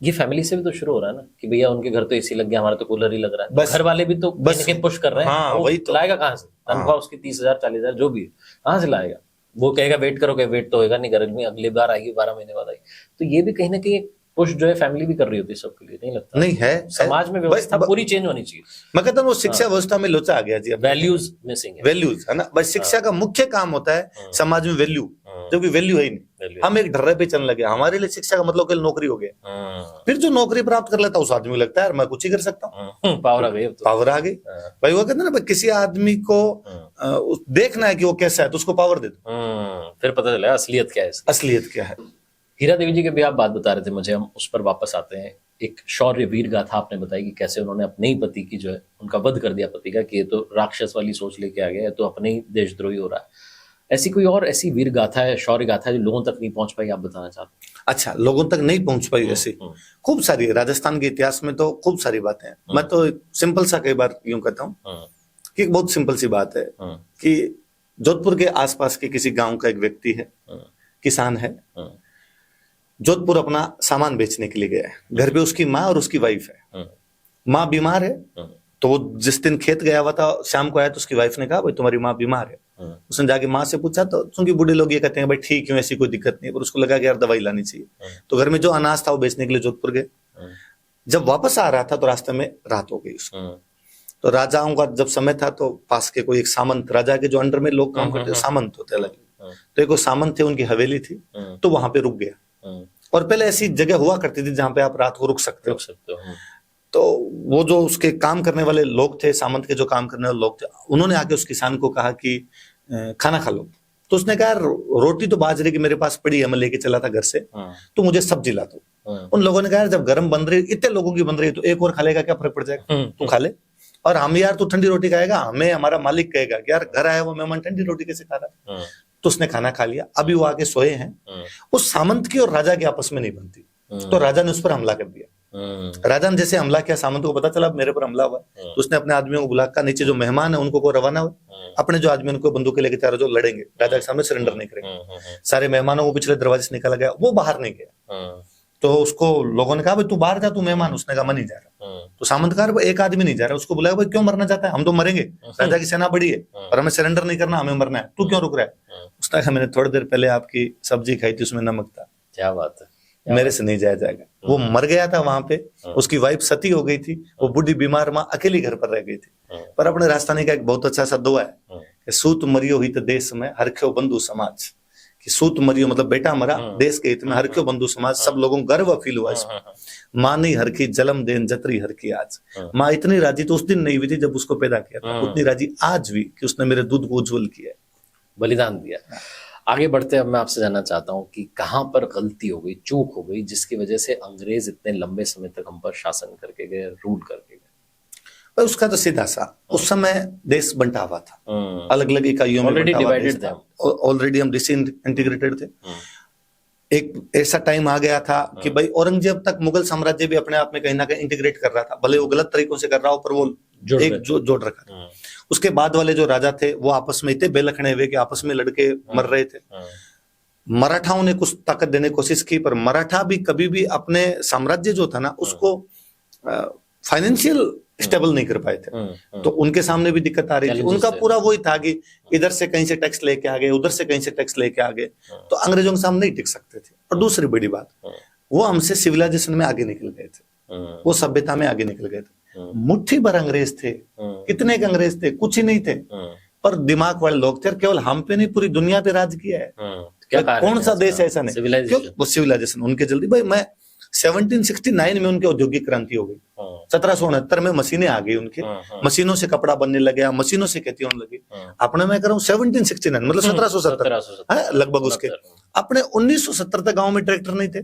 ये फैमिली से भी तो शुरू हो रहा है ना कि भैया उनके घर तो एसी लग गया, हमारा तो कूलर ही लग रहा है, घर वाले भी तो बस पुश कर रहे हैं। हाँ, वही तो लाएगा कहाँ से, तनख्वाह उसकी 30,000 40,000 जो भी है, कहाँ से लाएगा? वो कहेगा वेट करोगे, वेट तो होगा नहीं, गर्मी अगली बार आएगी 12 महीने बाद आएगी। तो ये भी कहीं ना कहीं पुश जो है फैमिली भी कर रही होती है सबके लिए, नहीं लगता? नहीं है, समाज में व्यवस्था पूरी चेंज होनी चाहिए। मैं कहता हूँ वो शिक्षा व्यवस्था में लोचा आ गया जी, वैल्यूज मिसिंग है, वैल्यूज है ना, बस शिक्षा का मुख्य काम होता है समाज में वैल्यू, जबकि वैल्यू है ही नहीं। हम एक ढर्रे पे चलने लगे, हमारे लिए शिक्षा का मतलब केवल नौकरी हो गया। फिर जो नौकरी प्राप्त कर लेता है उस आदमी को लगता है यार मैं कुछ ही कर सकता हूँ, पावर आ गई, पावर आ गई भाई। वो कहते हैं ना किसी आदमी को देखना है कि वो कैसा है तो उसको पावर दे दो, फिर पता चला असलियत क्या है, असलियत क्या है। हीरा देवी जी के भी आप बात बता रहे थे मुझे, हम उस पर वापस आते हैं। एक शौर्य वीर गाथा आपने बताई कि कैसे उन्होंने अपने ही पति की जो है उनका वध कर दिया पति का, कि ये तो राक्षस वाली सोच लेके आ गया, तो अपने ही देशद्रोही हो रहा है। ऐसी कोई और ऐसी वीर गाथा है, शौर्य गाथा है जो लोगों तक नहीं पहुंच पाई, आप बताना चाहते हैं? अच्छा, लोगों तक नहीं पहुंच पाई ऐसी खूब सारी, राजस्थान के इतिहास में तो खूब सारी बातें हैं। मैं तो सिंपल सा कई बार यूं कहता हूँ कि बहुत सिंपल सी बात है कि जोधपुर के आसपास के किसी गांव का एक व्यक्ति है, किसान है, जोधपुर अपना सामान बेचने के लिए गया है। घर पे उसकी माँ और उसकी वाइफ है। माँ बीमार है, तो वो जिस दिन खेत गया हुआ था शाम को आया तो उसकी वाइफ ने कहा भाई तुम्हारी माँ बीमार है। उसने जाके माँ से पूछा तो क्योंकि बूढ़े लोग ये कहते हैं भाई ठीक है ऐसी कोई दिक्कत नहीं है, पर उसको लगा कि यार दवाई लानी चाहिए। तो घर में जो अनाज था वो बेचने के लिए जोधपुर गए। जब वापस आ रहा था तो रास्ते में रात हो गई उसको। तो राजाओं का जब समय था तो पास के कोई एक सामंत, राजा के जो अंडर में लोग काम करते सामंत होते अलग, तो एक सामंत थे, उनकी हवेली थी, तो वहां पे रुक गया। और पहले ऐसी जगह हुआ करती थी जहां पे आप रात को रुक सकते हो। तो वो जो उसके काम करने वाले लोग थे, सामंत के जो काम करने वाले लोग थे, उन्होंने आके उस किसान को कहा कि खाना खा लो। तो उसने कहा रोटी तो बाजरे की मेरे पास पड़ी है, मैं लेके चला था घर से, तो मुझे सब्जी ला दो। उन लोगों ने कहा जब गर्म बन रही, इतने लोगों की बन रही है तो एक और खा लेगा क्या फर्क पड़ जाएगा, तू खा ले। और हम यार तू ठंडी रोटी खाएगा, हमें हमारा मालिक कहेगा कि यार घर आया वो मेहमान ठंडी रोटी कैसे खा रहा है। तो उसने खाना खा लिया। अभी वो आगे सोए हैं, उस सामंत की और राजा की आपस में नहीं बनती, तो राजा ने उस पर हमला कर दिया। राजा ने जैसे हमला किया, सामंत को पता चला मेरे पर हमला हुआ, तो उसने अपने आदमियों को बुला कर नीचे जो मेहमान है उनको को रवाना हुआ, अपने जो आदमी उनको बंदूकें लेके तैयार जो लड़ेंगे, राजा के सामने सरेंडर नहीं करेंगे। सारे मेहमानों को पिछले दरवाजे से निकाला गया, वो बाहर नहीं गया। तो उसको लोगों ने कहा भाई तू बाहर जा, तू मेहमान। उसने कहा मैं नहीं जा रहा। तो सामंत कहा एक आदमी नहीं जा रहा। उसको बुलाया भाई क्यों मरना चाहता है, हम तो मरेंगे, राजा की सेना बड़ी है और हमें सरेंडर नहीं करना, हमें मरना है, तू क्यों रुक रहा है। उसने कहा मैंने थोड़ी देर पहले आपकी सब्जी खाई थी, उसमें नमक था। क्या बात है, मेरे से नहीं जाया जाएगा। वो मर गया था वहां पे, उसकी वाइफ सती हो गई थी, वो बूढ़ी बीमार माँ अकेली घर पर रह गई थी। पर अपने राजस्थानी का एक बहुत अच्छा सा दुआ है कि सूत मरियो हित देश में हरख्यो बंधु समाज, कि सूत मरियो मतलब बेटा मरा देश के हित में, हरख्यो बंधु समाज, सब लोगों को गर्व फील हुआ इसमें। माँ नहीं हरखी जलम देन जतरी हरखी आज। माँ इतनी राजी तो उस दिन नहीं हुई थी जब उसको पैदा किया था, उतनी राजी आज भी कि उसने मेरे दूध को उज्जवल किया, बलिदान दिया। आगे बढ़ते अब मैं आपसे जानना चाहता हूँ कि कहाँ पर गलती हो गई, चूक हो गई, जिसकी वजह से अंग्रेज इतने लंबे समय तक हम पर शासन करके गए, रूल करके गए। उसका तो सीधा सा, उस समय देश बंटा हुआ था, अलग अलग इकाइयों में ऑलरेडी हम डिसइंटीग्रेटेड थे। एक ऐसा टाइम आ गया था कि भाई औरंगजेब तक मुगल साम्राज्य भी अपने आप में कहीं ना कहीं इंटीग्रेट कर रहा था, भले वो गलत तरीकों से कर रहा हो, पर वो जोड़ रखा था। उसके बाद वाले जो राजा थे वो आपस में इतने बेलखने हुए कि आपस में लड़के मर रहे थे। मराठाओं ने कुछ ताकत देने की कोशिश की, पर मराठा भी कभी भी अपने साम्राज्य जो था ना उसको फाइनेंशियल स्टेबल नहीं कर पाए थे। तो उनके सामने भी दिक्कत आ रही थी। उनका पूरा वही था कि इधर से कहीं से टैक्स लेके आ गए, उधर से कहीं से टैक्स लेके आ गए, तो अंग्रेजों के सामने नहीं टिक सकते थे। और दूसरी बड़ी बात, वो हमसे सिविलाइजेशन में आगे निकल गए थे, वो सभ्यता में आगे निकल गए थे। मुट्ठी भर अंग्रेज थे, कितने के अंग्रेज थे, कुछ ही नहीं थे, पर दिमाग वाले लोग थे। केवल हम पे नहीं पूरी दुनिया पे राज किया है। क्या भाई, कारण कौन है सा इसका? देश ऐसा नहीं? क्यों? Civilization। वो सिविलाइजेशन उनके जल्दी भाई। मैं 1769 में उनकी औद्योगिक क्रांति हो गई, 1769 में मशीनें आ गई उनके, मशीनों से कपड़ा बनने लगे, मशीनों से खेती होने लगी। अपने मैं कर रहा हूँ 1769 मतलब 1770 लगभग उसके। अपने 1970 तक गांव में ट्रैक्टर नहीं थे,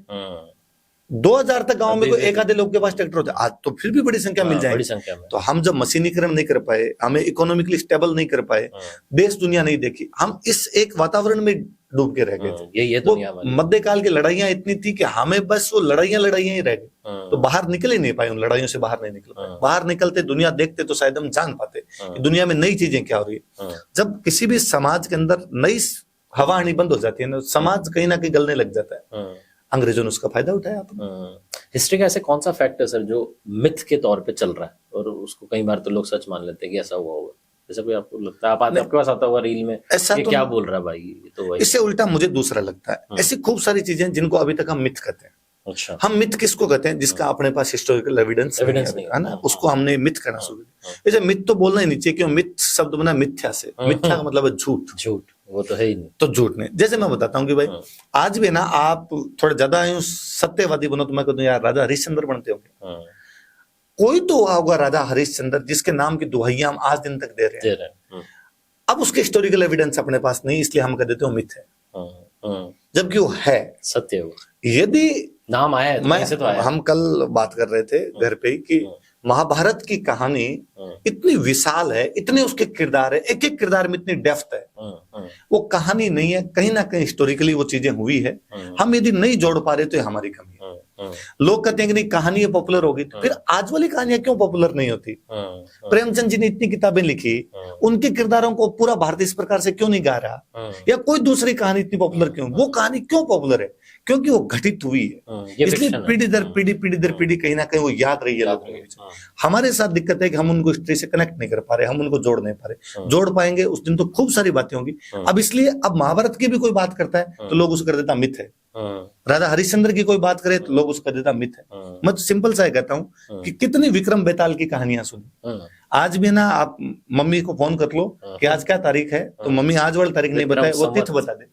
2000 तक गांव में कोई एक आधे लोग के पास ट्रैक्टर होते, आज तो फिर भी बड़ी संख्या मिल बड़ी जाएगी। संख्या में। तो हम जब मशीनीकरण नहीं कर पाए, हमें इकोनॉमिकली स्टेबल नहीं कर पाए, देश दुनिया नहीं देखी, हम इस एक वातावरण में डूब के रह गए थे। ये वो दुनिया वाली। मध्यकाल की लड़ाइयां इतनी थी कि हमें बस वो लड़ाइयां ही रह गई, तो बाहर निकल ही नहीं पाए, उन लड़ाइयों से बाहर नहीं निकल पाए। बाहर निकलते, दुनिया देखते तो शायद हम जान पाते कि दुनिया में नई चीजें क्या हो रही है। जब किसी भी समाज के अंदर नई हवा आनी बंद हो जाती है ना, समाज कहीं ना कहीं गलने लग जाता है। अंग्रेजों ने उसका फायदा उठाया आपने। हिस्ट्री का ऐसे कौन सा फैक्ट है सर जो मिथ के तौर पे चल रहा है और उसको कई बार तो लोग सच मान लेते हैं कि ऐसा हुआ होगा? जैसे कोई आपको लगता है, आपके पास आता होगा रील में, ऐसा ये तो क्या बोल रहा है भाई, ये तो भाई। इससे उल्टा मुझे दूसरा लगता है, ऐसी खूब सारी चीजें जिनको अभी तक हम मिथ कहते हैं। अच्छा। हम मिथ किसको कहते हैं? जिसका अपने पास हिस्टोरिकल एविडेंस नहीं है ना, उसको हमने मिथ कहना शुरू किया। जैसे मिथ तो बोलना ही नहीं चाहिए, क्यों? मिथ शब्द बना मिथ्या से, मिथ्या का मतलब है झूठ। झूठ, वो तो है ही नहीं। तो झूठ नहीं। जैसे मैं बताता हूँ कि भाई आज भी ना, आप थोड़ा ज्यादा यूं सत्यवादी बनो तो मैं कहता हूँ यार राजा हरिश्चंद्र बनते होंगे। कोई तो हुआ होगा राजा हरिश्चंद्र जिसके नाम की दुहाइयां हम आज दिन तक दे रहे हैं। अब उसके हिस्टोरिकल एविडेंस अपने पास नहीं, इसलिए हम कह देते हो मिथ है, जबकि वो है सत्य। वो यदि नाम आया है, मैं तो आया। हम कल बात कर रहे थे घर पे ही कि महाभारत की कहानी इतनी विशाल है, इतने उसके किरदार है, एक एक किरदार में इतनी डेप्थ है। वो कहानी नहीं है, कहीं ना कहीं हिस्टोरिकली वो चीजें हुई है। हम यदि नहीं जोड़ पा रहे तो ये हमारी कमी है। लोग कहते हैं कि नहीं कहानी पॉपुलर होगी, फिर आज वाली कहानियां क्यों पॉपुलर नहीं होती? प्रेमचंद जी ने इतनी किताबें लिखी, उनके किरदारों को पूरा भारत इस प्रकार से क्यों नहीं गा रहा? या कोई दूसरी कहानी इतनी पॉपुलर क्यों? वो कहानी क्यों पॉपुलर है? क्योंकि वो घटित हुई है, इसलिए पीढ़ी दर पीढ़ी कहीं ना कहीं वो याद रही है लोगों के बीच। हमारे साथ दिक्कत है कि हम उनको हिस्ट्री से कनेक्ट नहीं कर पा रहे, हम उनको जोड़ नहीं पा रहे। जोड़ पाएंगे उस दिन तो खूब सारी बातें होंगी। अब इसलिए अब महाभारत की भी कोई बात करता है तो लोग उसको कर देता मिथ है, राजा हरिश्चंद्र की कोई बात करे तो लोग उसका देता मिथ है। मैं तो सिंपल सा कहता हूँ कि कितनी विक्रम बेताल की कहानियां सुनी। आज भी ना आप मम्मी को फोन कर लो कि आज क्या तारीख है, तो मम्मी आज वाली तारीख नहीं बताए, वो तिथ बता दे।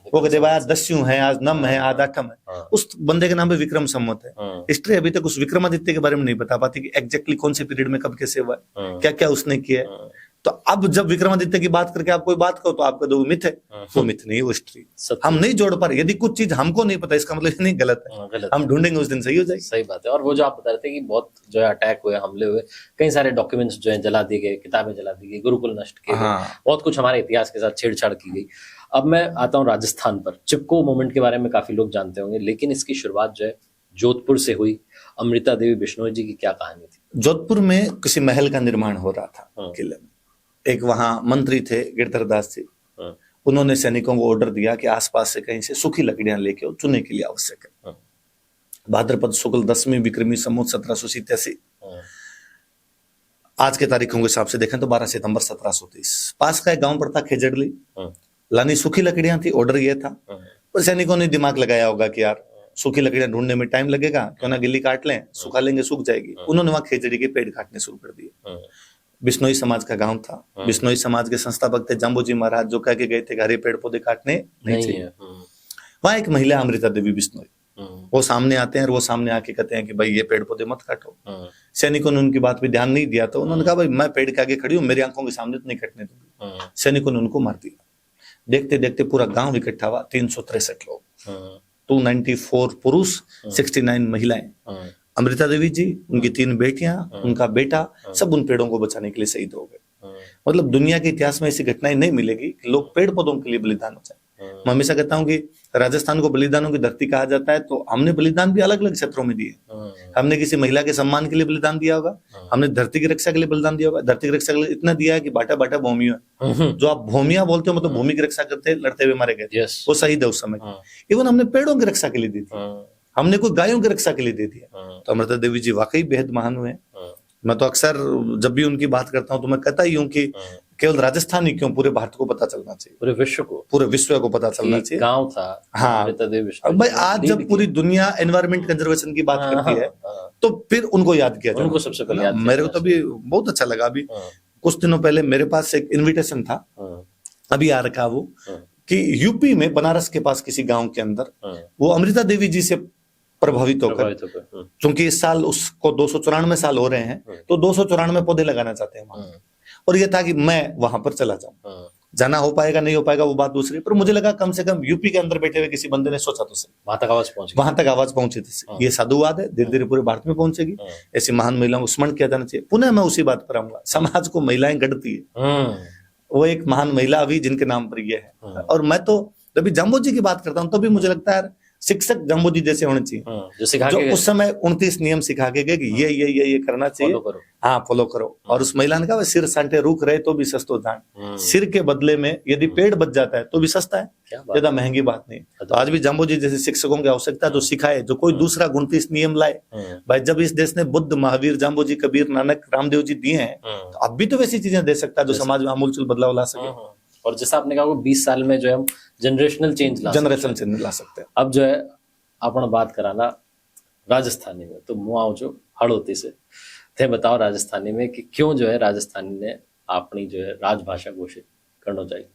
वो कहते आज दस्यु है, आज नम है, आज आठम है। उस बंदे के नाम पे विक्रम संवत है। हिस्ट्री अभी तक उस विक्रमादित्य के बारे में नहीं बता पाती कि एग्जैक्टली कौन से पीरियड में कब कैसे हुआ, क्या क्या उसने किया है। तो अब जब विक्रमादित्य की बात करके आप कोई बात कहो तो आपका दो मिथ है, वो मिथ नहीं, वो हिस्ट्री। हम नहीं जोड़ पा रहे। यदि कुछ चीज हमको नहीं पता इसका मतलब नहीं गलत है, हम ढूंढेंगे उस दिन सही हो जाएगी। सही बात है। और वो जो आप बता रहे थे कि बहुत जो है अटैक हुए, हमले हुए, कई सारे डॉक्यूमेंट्स जो है जला दिए गए, किताबें जला दी गई, गुरुकुल नष्ट किए गए, बहुत कुछ हमारे इतिहास के साथ छेड़छाड़ की गई। अब मैं आता हूँ राजस्थान पर। चिपको मूवमेंट के बारे में काफी लोग जानते होंगे, लेकिन इसकी शुरुआत जो है जोधपुर से हुई। अमृता देवी बिश्नोई जी की क्या कहानी थी? जोधपुर में किसी महल का निर्माण हो रहा था किले में। एक वहां मंत्री थे गिरधर दास जी, उन्होंने सैनिकों को ऑर्डर दिया कि आसपास से कहीं से सूखी लकड़ियां लेके आओ, चुने के लिए आवश्यक है। भाद्रपद शुक्ल 10वीं विक्रमी संवत 1787, आज के तारीखों के हिसाब से देखें तो 12 सितंबर 1730। पास का एक गांव पड़ता खेजड़ली, लानी सूखी लकड़ियां थी, ऑर्डर ये था। पर सैनिकों ने दिमाग लगाया होगा कि यार सूखी लकड़ियां ढूंढने में टाइम लगेगा, क्यों ना गिल्ली काट लें, सुखा लेंगे, सूख जाएगी। उन्होंने वहां खेजड़ी के पेड़ काटने शुरू कर दिए। बिश्नोई समाज का गांव था। बिश्नोई समाज के संस्थापक थे जाम्बोजी महाराज, जो कह के गए थे कि हरे पेड़ पौधे काटने नहीं चाहिए। वहां एक महिला अमृता देवी बिश्नोई, वो सामने आते हैं और वो सामने आके कहते हैं कि भाई ये पेड़ पौधे मत काटो। सैनिकों ने उनकी बात पे ध्यान नहीं दिया, तो उन्होंने कहा भाई मैं पेड़ के आगे खड़ी हूँ, मेरी आंखों के सामने तो नहीं कटने दूंगी। सैनिकों ने उनको मार दिया। देखते देखते पूरा गांव इकट्ठा हुआ, 363 लोग, 294 पुरुष, 69 महिलाएं। अमृता देवी जी, उनकी 3 बेटियां, उनका बेटा, सब उन पेड़ों को बचाने के लिए शहीद हो गए। मतलब दुनिया के इतिहास में ऐसी घटनाएं नहीं मिलेगी कि लोग पेड़ पौधों के लिए बलिदान हो जाए। मैं हमेशा कहता हूँ कि राजस्थान को बलिदानों की धरती कहा जाता है, तो हमने बलिदान भी अलग अलग क्षेत्रों में दिए। हमने किसी महिला के सम्मान के लिए बलिदान दिया होगा, हमने धरती की रक्षा के लिए बलिदान दिया होगा। धरती की रक्षा के लिए इतना दिया है कि बाटा बाटा भूमिया, जो आप भूमिया बोलते हो, मतलब भूमि की रक्षा करते लड़ते हुए मारे गए, वो शहीद है उस समय। इवन हमने पेड़ों की रक्षा के लिए दी थी, हमने कोई गायों की रक्षा के लिए दे दिया। तो अमृता देवी जी वाकई बेहद महान हुए। मैं तो अक्सर जब भी उनकी बात करता हूँ तो मैं कहता ही हूँ कि केवल राजस्थान ही क्यों, पूरे भारत को पता चलना चाहिए, पूरे विश्व को पता चलना चाहिए। गांव था। हाँ भाई, आज जब पूरी दुनिया एनवायरमेंट कंजर्वेशन की बात करती है तो फिर उनको याद किया जाए, उनको सबसे पहले याद। मेरे को तो अभी बहुत अच्छा लगा। अभी कुछ दिनों पहले मेरे पास एक इन्विटेशन था, अभी आ रखा वो, कि यूपी में बनारस के पास किसी गांव के अंदर वो अमृता देवी जी से प्रभावित होकर, क्योंकि इस साल उसको 294 साल हो रहे हैं, तो 294 पौधे लगाना चाहते हैं वहां। और ये था कि मैं वहां पर चला जाऊं, जाना हो पाएगा नहीं हो पाएगा वो बात दूसरी, पर मुझे लगा कम से कम यूपी के अंदर बैठे हुए किसी बंदे ने सोचा तो सही, वहां तक आवाज पहुंची थी। ये साधुवाद है, धीरे धीरे पूरे भारत में पहुंचेगी। ऐसी महान महिलाओं को स्मरण किया जाना चाहिए। पुनः मैं उसी बात पर आऊंगा, समाज को महिलाएं गढ़ती है, वो एक महान महिला अभी जिनके नाम पर ये है। और मैं तो जब जाम्बो जी की बात करता हूँ तभी मुझे लगता है शिक्षक जाम्बो जी जैसे होने चाहिए, जो उस समय 29 नियम सिखा के गए कि ये करना चाहिए, हाँ फॉलो करो। और उस महिला ने कहा सिर सांटे रूख रहे तो भी सस्तो जान, सिर के बदले में यदि पेड़ बच जाता है तो भी सस्ता है, ज्यादा महंगी बात नहीं। तो आज भी जाम्बो जी जैसे शिक्षकों की आवश्यकता, जो सिखाए, जो कोई दूसरा 29 नियम लाए। भाई जब इस देश ने बुद्ध, महावीर, जाम्बो जी, कबीर, नानक, रामदेव जी दिए हैं, तो अब भी तो वैसी चीजें दे सकता है जो समाज में आमूलचूल बदलाव ला सके। और जैसा आपने कहा 20 साल में जो है हम जनरेशनल चेंज ला सकते हैं। अब जो है अपन बात कराना राजस्थानी में, तो मुआव जो हड़ोती से थे बताओ राजस्थानी में कि क्यों जो है राजस्थानी ने अपनी जो है राजभाषा घोषित करना चाहिए।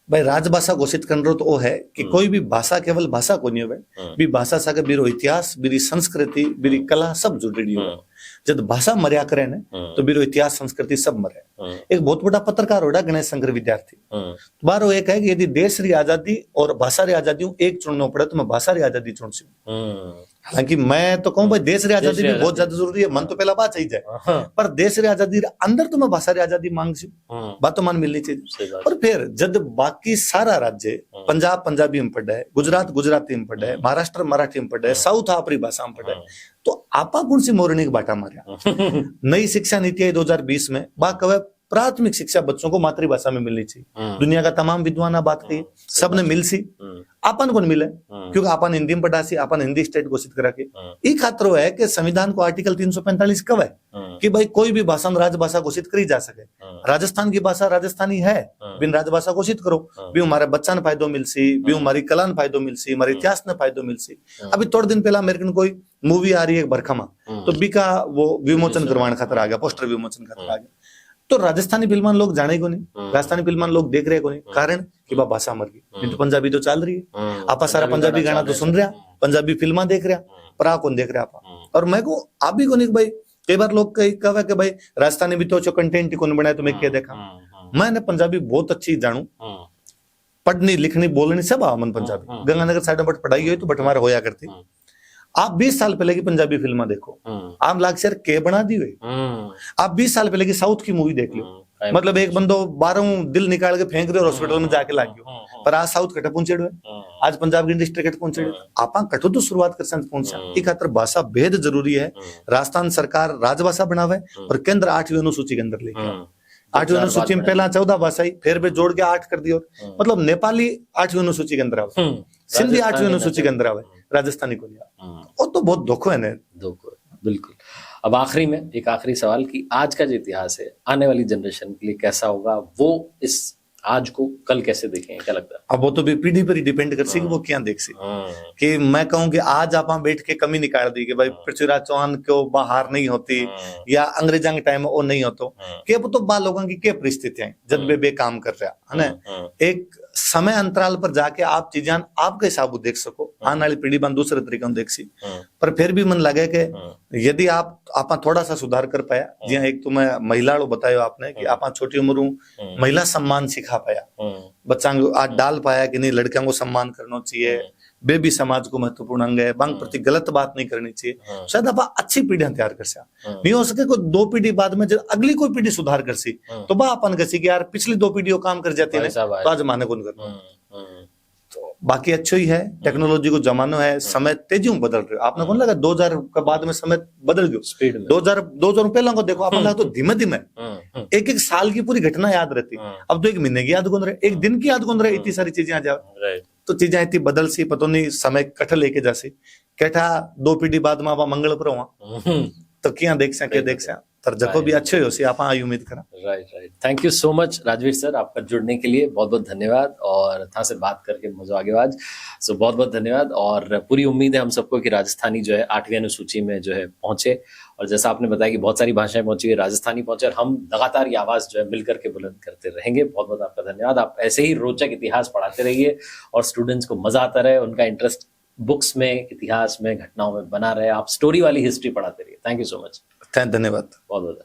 भाई राजभाषा घोषित करना तो वो है कि कोई भी भाषा केवल भाषा को नहीं हो, भी भाषा सागे बीरो इतिहास, बीरी संस्कृति, बीरी कला सब जुड़ी हो। जब भाषा मर्या करे ने तो बीरो इतिहास, संस्कृति सब मरे। एक बहुत बड़ा पत्रकार होड़ा गणेश शंकर विद्यार्थी, बारो एक है कि यदि देश री आजादी और भाषा री आजादी एक चुनना पड़े तो मैं भाषा री आजादी चुन सी। हालांकि मैं तो कहूँ भाई देश री आजादी भी बहुत ज्यादा जरूरी है, मन तो पहला बात चाहिए, पर देश री आजादी अंदर तो मैं भाषा री आजादी मांग सी, बात तो मान मिलनी चाहिए। और फिर जब बाकी सारा राज्य, पंजाब पंजाबी में पढ़ा है, गुजरात गुजराती में पढ़ा है, महाराष्ट्र मराठी में पढ़ा है, साउथ आपरी भाषा में पढ़ा है, तो आपा कौन सी मोरनी का बाटा मारिया। नई शिक्षा नीति आई 2020 में, बा कवे प्राथमिक शिक्षा बच्चों को मातृभाषा में मिलनी चाहिए। दुनिया का तमाम विद्वान बात कही, सबने मिल सी, आपन को मिले, क्योंकि आपन हिंदी में पढ़ा सी, आपन हिंदी स्टेट घोषित करा के। ये खतरो है कि संविधान को आर्टिकल 345 कब है कि भाई कोई भी भाषा राजभाषा घोषित करी जा सके। राजस्थान की भाषा राजस्थानी है, बिन राजभाषा घोषित करो, भी हमारे बच्चा ने फायदो मिल सी, भी हमारी कला ने फायदो मिल सी, हमारे इतिहास ने फायदो मिल सी। अभी थोड़े दिन पहला अमेरिकन कोई मूवी आ रही है बरखमा, तो बीका वो विमोचन करवाने खातर आ गया, पोस्टर विमोचन खातर आ गया। तो राजस्थानी फिल्मान लोग जाने को नहीं, राजस्थानी फिल्मान लोग देख रहे को नहीं, कारण कि बा भाषा मर गई। नहीं तो पंजाबी तो चल रही है, आपा सारा पंजाबी गाना तो सुन रहा, पंजाबी फिल्मा देख रहा, पर आ कौन देख रहा आपा। और मैं को आप भी को नहीं भाई, कई बार लोग कहा कि भाई राजस्थानी भी तो कंटेंट कौन बनाया, तो मैं क्या देखा। मैंने पंजाबी बहुत अच्छी जानू, पढ़नी लिखनी बोलनी सब आमन पंजाबी। गंगानगर साइड में पढ़ाई हुई तो बटमार होया करती। आप 20 साल पहले की पंजाबी फिल्म देखो, आप लाग सर के बना दी हुई। आप 20 साल पहले की साउथ की मूवी देख लो, मतलब एक बंदो 12 दिल निकाल के फेंक रहे और हॉस्पिटल में जाके लाग गयो, पर आज साउथ कट पहुंचे हुए, आज पंजाब की इंडस्ट्री कट पहुंचे हुए। आपा कठो तो शुरुआत कर सकते पहुंचा। एक खातर भाषा भेद जरूरी है। राजस्थान सरकार राजभाषा बनावे और केंद्र 8वीं अनुसूची के अंदर लेके 8वीं अनुसूची में पहला 14 भाषा ही, फिर भी जोड़ के 8 कर दियो, मतलब नेपाली 8वीं अनुसूची के अंदर आवे, सिंधी 8वीं अनुसूची के अंदर आवे, राजस्थानी को लिया। और तो बहुत दुख है ना, दुख बिल्कुल। अब आखिरी में एक आखिरी सवाल कि आज का जो इतिहास है आने वाली जनरेशन के लिए कैसा होगा, वो इस आज को कल कैसे देखेंगे, क्या लगता है? अब वो तो भी पीढ़ी पर ही डिपेंड कर सी कि वो क्या देख सी। कि मैं कहूँ कि आज आप बैठ के कमी निकाल दी कि भाई पृथ्वीराज चौहान क्यों बाहर नहीं होती, या अंग्रेजा के टाइम में वो नहीं होतो, कि अब तो बा लोगों की क्या परिस्थितियां जब बे काम कर रहा है ना। एक समय अंतराल पर जाके आप चीजें आपके हिसाब देख सको, आने वाली पीढ़ी बन दूसरे तरीके देख सी। पर फिर भी मन लगे कि यदि आप थोड़ा सा सुधार कर पाया, जी एक तो मैं महिला बताया आपने कि आप छोटी उम्र महिला सम्मान सिखा पाया, बच्चा आज डाल पाया कि नहीं लड़कियों को सम्मान करना चाहिए, बेबी समाज को महत्वपूर्ण अंग है, बांग प्रति गलत बात नहीं करनी चाहिए। शायद आप अच्छी पीढ़ियां तैयार कर सा, नहीं हो सके कोई 2 पीढ़ी बाद में जब अगली कोई पीढ़ी सुधार कर सी, तो बा अपन कसी कि यार पिछली 2 पीढ़ियों काम कर जाती है तो आज माने कौन करना। तो बाकी अच्छो ही है, टेक्नोलॉजी को जमाना है, समय तेजी में बदल रहे। आपने कौन लगा 2000 के बाद में समय बदल गयो स्पीड में। 2000 पहले को देखो अपन लगा तो धीमे धीमे एक साल की पूरी घटना याद रहती, अब तो 1 महीने की याद गुन रहे, 1 दिन की याद गुन रहे, इतनी सारी चीजें आ जाए। तो चीजें इतनी बदल सी, पता नहीं समय कठ लेके जासी, कैठा 2 पीढ़ी बाद में आप मंगल पर हुआ तो क्या देख सके, देख सक तर जको भी अच्छे हो सी आप आई उम्मीद करा। Right right, thank you so much Rajveer sir, आपका जुड़ने के लिए बहुत बहुत धन्यवाद और था से बात करके मजा आ गया आज। सो बहुत बहुत धन्यवाद और पूरी उम्मीद है हम सबको कि राजस्थानी जो है 8वीं अनुसूची में जो है पहुंचे, और जैसा आपने बताया कि बहुत सारी भाषाएं पहुंची है, राजस्थानी पहुंचे, और हम लगातार ये आवाज जो है मिलकर के बुलंद करते रहेंगे। बहुत बहुत आपका धन्यवाद। आप ऐसे ही रोचक इतिहास पढ़ाते रहिए और स्टूडेंट्स को मजा आता रहे, उनका इंटरेस्ट बुक्स में, इतिहास में, घटनाओं में बना रहे। आप स्टोरी वाली हिस्ट्री पढ़ाते रहिए। Thank you so much. धन्यवाद। बहुत बहुत